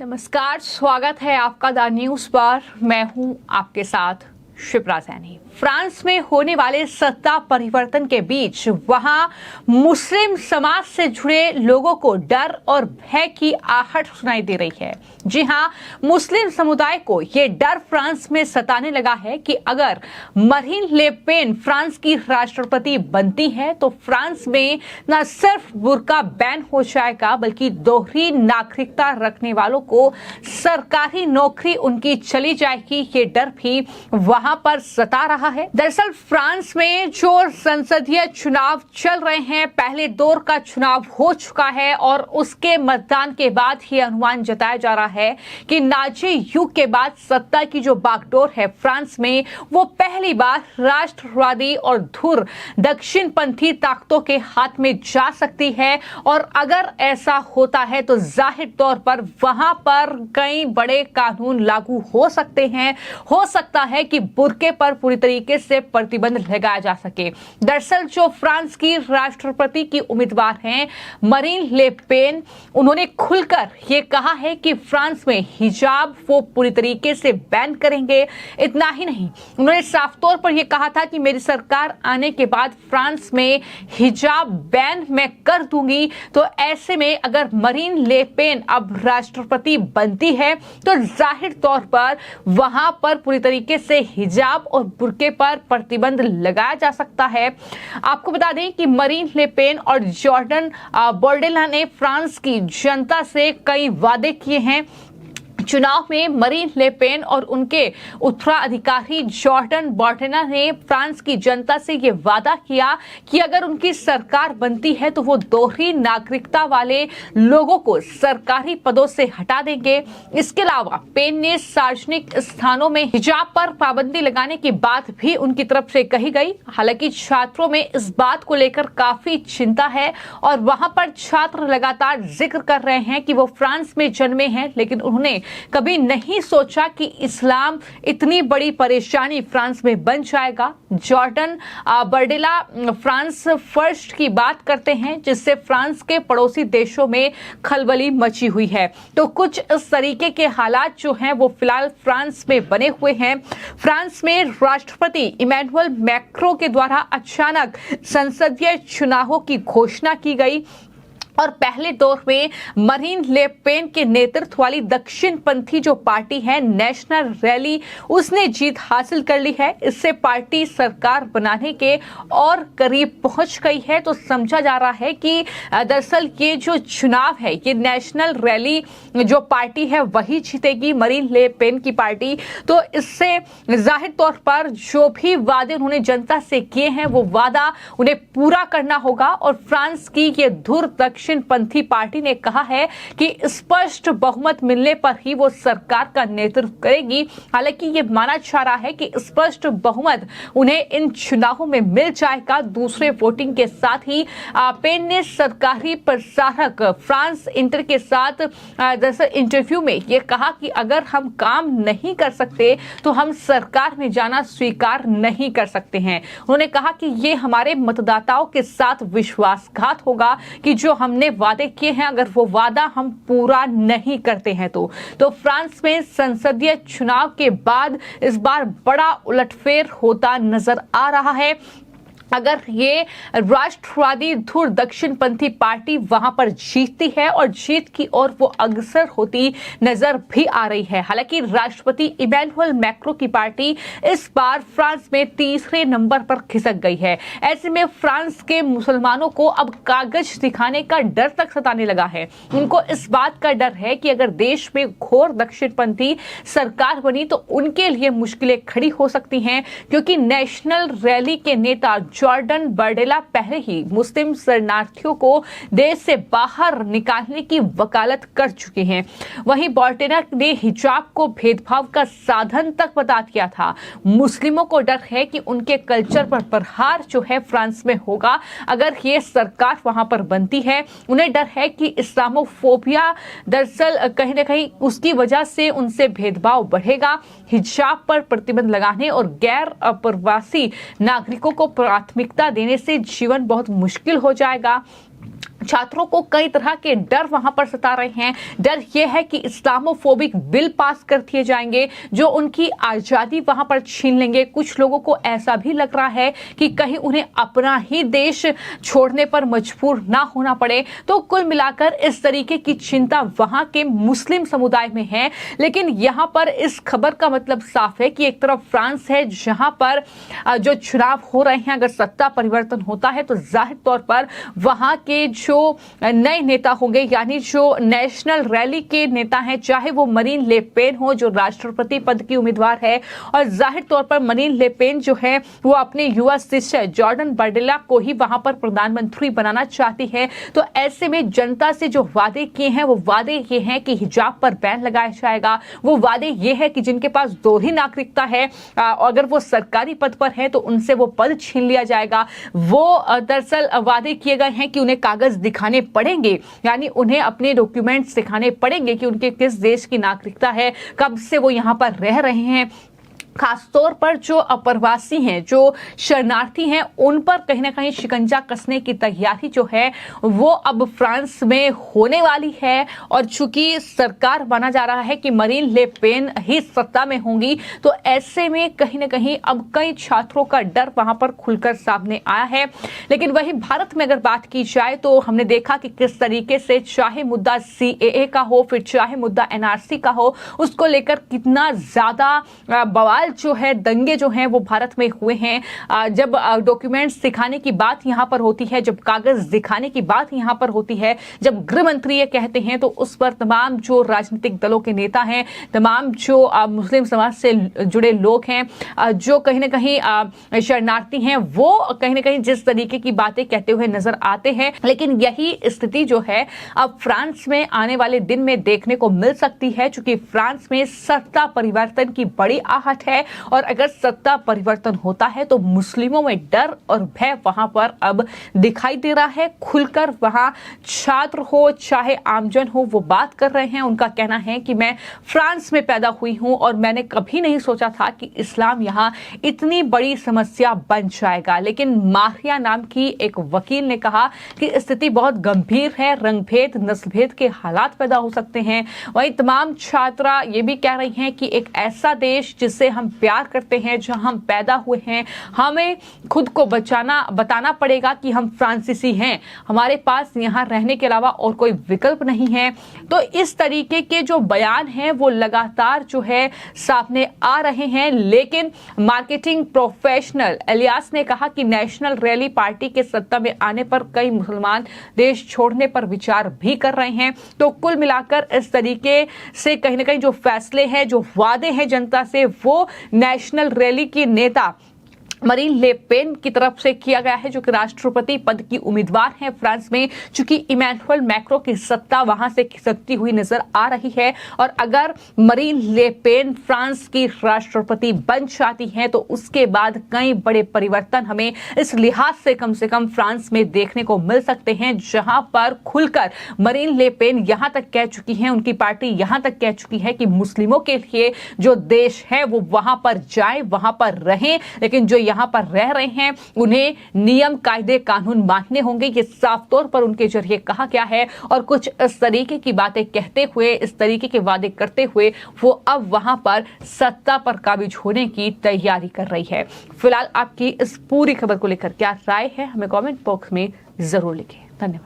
नमस्कार, स्वागत है आपका द न्यूज पर। मैं हूं आपके साथ शिप्रा सैनी। फ्रांस में होने वाले सत्ता परिवर्तन के बीच वहां मुस्लिम समाज से जुड़े लोगों को डर और भय की आहट सुनाई दे रही है। जी हां, मुस्लिम समुदाय को यह डर फ्रांस में सताने लगा है कि अगर मरीन ले पेन फ्रांस की राष्ट्रपति बनती है तो फ्रांस में न सिर्फ बुर्का बैन हो जाएगा बल्कि दोहरी नागरिकता रखने वालों को सरकारी नौकरी उनकी चली जाएगी। ये डर भी वहां पर सता रहा है। दरअसल फ्रांस में जो संसदीय चुनाव चल रहे हैं, पहले दौर का चुनाव हो चुका है और उसके मतदान के बाद ही अनुमान जताया जा रहा है कि नाजी युग के बाद सत्ता की जो बागडोर है फ्रांस में, वो पहली बार राष्ट्रवादी और धुर दक्षिणपंथी ताकतों के हाथ में जा सकती है। और अगर ऐसा होता है तो जाहिर तौर पर वहां पर कई बड़े कानून लागू हो सकते हैं। हो सकता है कि बुर्के पर पूरी तरीके से प्रतिबंध लगाया जा सके। दरअसल जो फ्रांस की राष्ट्रपति की उम्मीदवार हैं मरीन ले पेन, उन्होंने खुलकर ये कहा है कि फ्रांस में हिजाब वो पूरी तरीके से बैन करेंगे। इतना ही नहीं, उन्होंने साफ तौर पर यह कहा था कि मेरी सरकार आने के बाद फ्रांस में हिजाब बैन मैं कर दूंगी। तो ऐसे में अगर मरीन ले पेन अब राष्ट्रपति बनती है तो जाहिर तौर पर वहां पर पूरी तरीके से हिजाब और बुर्के पर प्रतिबंध लगाया जा सकता है। आपको बता दें कि मरीन ले पेन और जॉर्डन बोर्डेला ने फ्रांस की जनता से कई वादे किए हैं। चुनाव में मरीन ले पेन और उनके उत्तराधिकारी जॉर्डन बोर्डेला ने फ्रांस की जनता से यह वादा किया कि अगर उनकी सरकार बनती है तो वो दोहरी नागरिकता वाले लोगों को सरकारी पदों से हटा देंगे। इसके अलावा पेन ने सार्वजनिक स्थानों में हिजाब पर पाबंदी लगाने की बात भी उनकी तरफ से कही गई। हालांकि छात्रों में इस बात को लेकर काफी चिंता है और वहां पर छात्र लगातार जिक्र कर रहे हैं कि वो फ्रांस में जन्मे हैं, लेकिन उन्होंने कभी नहीं सोचा कि इस्लाम इतनी बड़ी परेशानी फ्रांस में बन जाएगा। जॉर्डन बर्डेला फ्रांस फर्स्ट की बात करते हैं, जिससे फ्रांस के पड़ोसी देशों में खलबली मची हुई है। तो कुछ इस तरीके के हालात जो हैं वो फिलहाल फ्रांस में बने हुए हैं। फ्रांस में राष्ट्रपति इमैनुअल मैक्रों के द्वारा अचानक संसदीय चुनावों की घोषणा की गई और पहले दौर में मरीन ले पेन के नेतृत्व वाली दक्षिणपंथी जो पार्टी है नेशनल रैली, उसने जीत हासिल कर ली है। इससे पार्टी सरकार बनाने के और करीब पहुंच गई है। तो समझा जा रहा है कि दरअसल ये जो चुनाव है, ये नेशनल रैली जो पार्टी है वही जीतेगी, मरीन ले पेन की पार्टी। तो इससे जाहिर तौर पर जो भी वादे उन्होंने जनता से किए हैं वो वादा उन्हें पूरा करना होगा। और फ्रांस की ये धुर दक्षिणपंथी पार्टी ने कहा है कि स्पष्ट बहुमत मिलने पर ही वो सरकार का नेतृत्व करेगी। हालांकि ये माना जा रहा है कि स्पष्ट बहुमत उन्हें इन चुनावों में मिल जाएगा। दूसरे वोटिंग के साथ ही पेन ने सरकारी प्रसारक फ्रांस इंटर के साथ दरअसल इंटरव्यू में ये कहा कि अगर हम काम नहीं कर सकते तो हम सरकार में जाना स्वीकार नहीं कर सकते हैं। उन्होंने कहा कि ये हमारे मतदाताओं के साथ विश्वासघात होगा कि जो हमने वादे किए हैं अगर वो वादा हम पूरा नहीं करते हैं तो फ्रांस में संसदीय चुनाव के बाद इस बार बड़ा उलटफेर होता नजर आ रहा है। अगर ये राष्ट्रवादी धुर दक्षिणपंथी पार्टी वहां पर जीतती है और जीत की ओर वो अग्रसर होती नजर भी आ रही है। हालांकि राष्ट्रपति इमैनुअल मैक्रों की पार्टी इस बार फ्रांस में तीसरे नंबर पर खिसक गई है। ऐसे में फ्रांस के मुसलमानों को अब कागज दिखाने का डर तक सताने लगा है। उनको इस बात का डर है कि अगर देश में घोर दक्षिणपंथी सरकार बनी तो उनके लिए मुश्किलें खड़ी हो सकती हैं, क्योंकि नेशनल रैली के नेता जॉर्डन बर्डेला पहले ही मुस्लिम शरणार्थियों को देश से बाहर निकालने की वकालत कर चुके हैं। वहीं बोर्टेला ने हिजाब को भेदभाव का साधन तक बता दिया था। मुस्लिमों को डर है कि उनके कल्चर पर प्रहार जो है फ्रांस में होगा अगर ये सरकार वहां पर बनती है। उन्हें डर है कि इस्लामोफोबिया दरअसल कहीं ना कहीं उसकी वजह से उनसे भेदभाव बढ़ेगा। हिजाब पर प्रतिबंध लगाने और गैर अप्रवासी नागरिकों को प्राथमिकता देने से जीवन बहुत मुश्किल हो जाएगा। छात्रों को कई तरह के डर वहां पर सता रहे हैं। डर यह है कि इस्लामोफोबिक बिल पास कर दिए जाएंगे जो उनकी आजादी वहां पर छीन लेंगे। कुछ लोगों को ऐसा भी लग रहा है कि कहीं उन्हें अपना ही देश छोड़ने पर मजबूर ना होना पड़े। तो कुल मिलाकर इस तरीके की चिंता वहां के मुस्लिम समुदाय में है। लेकिन यहां पर इस खबर का मतलब साफ है कि एक तरफ फ्रांस है जहां पर जो चुनाव हो रहे हैं, अगर सत्ता परिवर्तन होता है तो जाहिर तौर पर वहां के जो नए नेता होंगे, यानी जो नेशनल रैली के नेता हैं, चाहे वो मरीन ले पेन हो जो राष्ट्रपति पद की उम्मीदवार है, और जाहिर तौर पर मरीन ले पेन जो है वो अपने युवा शिष्य जॉर्डन बर्डेला को ही वहां पर प्रधानमंत्री बनाना चाहती है। तो ऐसे में जनता से जो वादे किए हैं वो वादे ये हैं कि हिजाब पर बैन लगाया जाएगा, वो वादे ये है कि जिनके पास दोहरी नागरिकता है अगर वो सरकारी पद पर है तो उनसे वो पद छीन लिया जाएगा। वो दरअसल वादे किए गए हैं कि उन्हें कागज दिखाने पड़ेंगे, यानी उन्हें अपने डॉक्यूमेंट्स दिखाने पड़ेंगे कि उनके किस देश की नागरिकता है, कब से वो यहां पर रह रहे हैं। खासतौर पर जो अप्रवासी हैं, जो शरणार्थी हैं, उन पर कहीं ना कहीं शिकंजा कसने की तैयारी जो है वो अब फ्रांस में होने वाली है। और चूंकि सरकार माना जा रहा है कि मरीन ले पेन ही सत्ता में होंगी, तो ऐसे में कहीं ना कहीं अब कई छात्रों का डर वहां पर खुलकर सामने आया है। लेकिन वही भारत में अगर बात की जाए तो हमने देखा कि किस तरीके से चाहे मुद्दा CAA का हो, फिर चाहे मुद्दा NRC का हो, उसको लेकर कितना ज्यादा बवाल जो है, दंगे जो हैं वो भारत में हुए हैं। जब डॉक्यूमेंट्स दिखाने की बात यहां पर होती है, जब कागज दिखाने की बात यहां पर होती है, जब गृह मंत्री ये कहते हैं तो उस पर तमाम जो राजनीतिक दलों के नेता हैं, तमाम जो मुस्लिम समाज से जुड़े लोग हैं, जो कहीं ना कहीं शरणार्थी हैं, वो कहीं ना कहीं जिस तरीके की बातें कहते हुए नजर आते हैं। लेकिन यही स्थिति जो है अब फ्रांस में आने वाले दिन में देखने को मिल सकती है, क्योंकि फ्रांस में सत्ता परिवर्तन की बड़ी आहट है। और अगर सत्ता परिवर्तन होता है तो मुस्लिमों में डर और भय वहां पर अब दिखाई दे रहा है। खुलकर वहां छात्र हो चाहे आमजन हो वो बात कर रहे हैं। उनका कहना है कि मैं फ्रांस में पैदा हुई हूं और मैंने कभी नहीं सोचा था कि इस्लाम यहां इतनी बड़ी समस्या बन जाएगा। लेकिन मारिया नाम की एक वकील ने कहा कि स्थिति बहुत गंभीर है, रंगभेद नस्लभेद के हालात पैदा हो सकते हैं। वहीं तमाम छात्रा ये भी कह रही हैं कि एक ऐसा देश जिससे हम प्यार करते हैं, जहां हम पैदा हुए हैं, हमें खुद को बताना पड़ेगा कि हम फ्रांसीसी हैं, हमारे पास यहां रहने के अलावा और कोई विकल्प नहीं है। तो इस तरीके के जो बयान हैं वो लगातार जो है सामने आ रहे हैं। लेकिन मार्केटिंग प्रोफेशनल इलियास ने कहा कि नेशनल रैली पार्टी के सत्ता में आने पर कई मुसलमान देश छोड़ने पर विचार भी कर रहे हैं। तो कुल मिलाकर इस तरीके से कहीं ना कहीं जो फैसले हैं, जो वादे हैं जनता से, वो नेशनल रैली की नेता मरीन ले पेन की तरफ से किया गया है, जो कि राष्ट्रपति पद की उम्मीदवार हैं फ्रांस में। चूंकि इमैनुअल मैक्रो की सत्ता वहां से खिसकती हुई नजर आ रही है, और अगर मरीन ले पेन फ्रांस की राष्ट्रपति बन जाती हैं तो उसके बाद कई बड़े परिवर्तन हमें इस लिहाज से कम फ्रांस में देखने को मिल सकते हैं, जहां पर खुलकर मरीन ले पेन यहां तक कह चुकी हैं, उनकी पार्टी यहां तक कह चुकी है कि मुस्लिमों के लिए जो देश है वो वहां पर जाए, वहां पर रहें, लेकिन जो यहां पर रह रहे हैं उन्हें नियम कायदे कानून मानने होंगे। ये साफ तौर पर उनके जरिए कहा गया है। और कुछ इस तरीके की बातें कहते हुए, इस तरीके के वादे करते हुए वो अब वहां पर सत्ता पर काबिज होने की तैयारी कर रही है। फिलहाल आपकी इस पूरी खबर को लेकर क्या राय है, हमें कमेंट बॉक्स में जरूर लिखें। धन्यवाद।